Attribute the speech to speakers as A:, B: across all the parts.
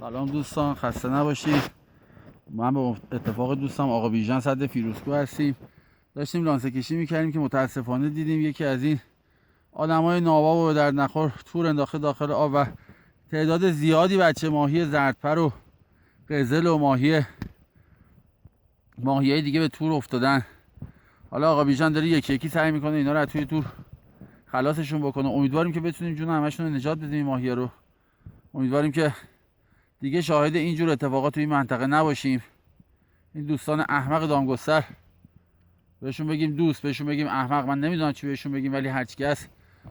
A: سلام دوستان، خسته نباشید. من به اتفاق دوستم آقا بیژن صد فیروزکوه هستیم. داشتیم لانسه کشی میکردیم که متاسفانه دیدیم یکی از این آدمای ناباب و به درد نخور تور انداخته داخل آب و تعداد زیادی بچه ماهی زردپر و قزل و ماهیای دیگه به تور افتادن. حالا آقا بیژن داره یکی یکی سعی میکنه اینا رو از توی تور خلاصشون بکنه. امیدواریم که بتونیم جون همشون رو نجات بدیم. ماهی‌ها رو امیدواریم که دیگه شاهد اینجور اتفاقات توی این منطقه نباشیم. این دوستان احمق دامگستر، بهشون بگیم دوست، بهشون بگیم احمق، من نمیدونم چی بهشون بگیم، ولی هر کی هست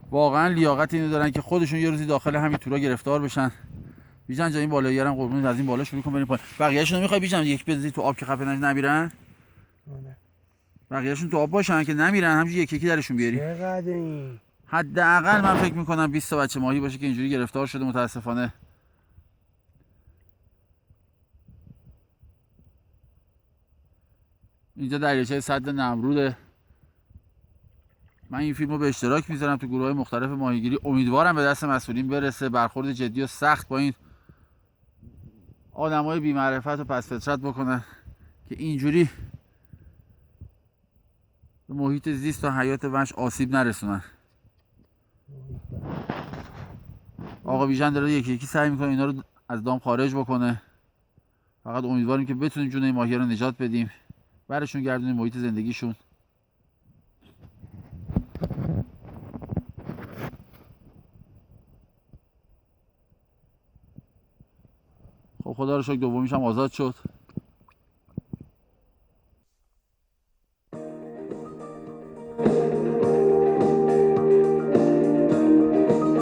A: واقعا لیاقت اینو دارن که خودشون یه روزی داخل همین تورا گرفتار بشن. بیژن جا این بالایی‌ها رو قربونت از این بالا شروع کن بریم پایین. بقیه‌شون رو می‌خوای بیژن یک بزنی تو آب که خفه نمیرن؟ بقیه‌شون تو آب باشن که نمیرن، همینجوری یکی یکی درشون بیاری.
B: چقدر این؟
A: حداقل من فکر می‌کنم 20 تا بچه ماهی باشه که اینجوری گرفتار شده متاسفانه. اینجا دریاچه سد نمروده. من این فیلمو به اشتراک میذارم تو گروه‌های مختلف ماهیگیری. امیدوارم به دست مسئولین برسه. برخورد جدی و سخت با این آدمای بی معرفت و پس فطرت بکنن که اینجوری به محیط زیست و حیات وحش آسیب نرسونن. آقا بیژن داره یکی یکی سعی میکنه اینا رو از دام خارج بکنه. فقط امیدواریم که بتونیم جون این ماهی‌ها رو نجات بدیم، برشون گردونیم محیط زندگیشون. خب خدا رو شکر دومیش هم آزاد شد.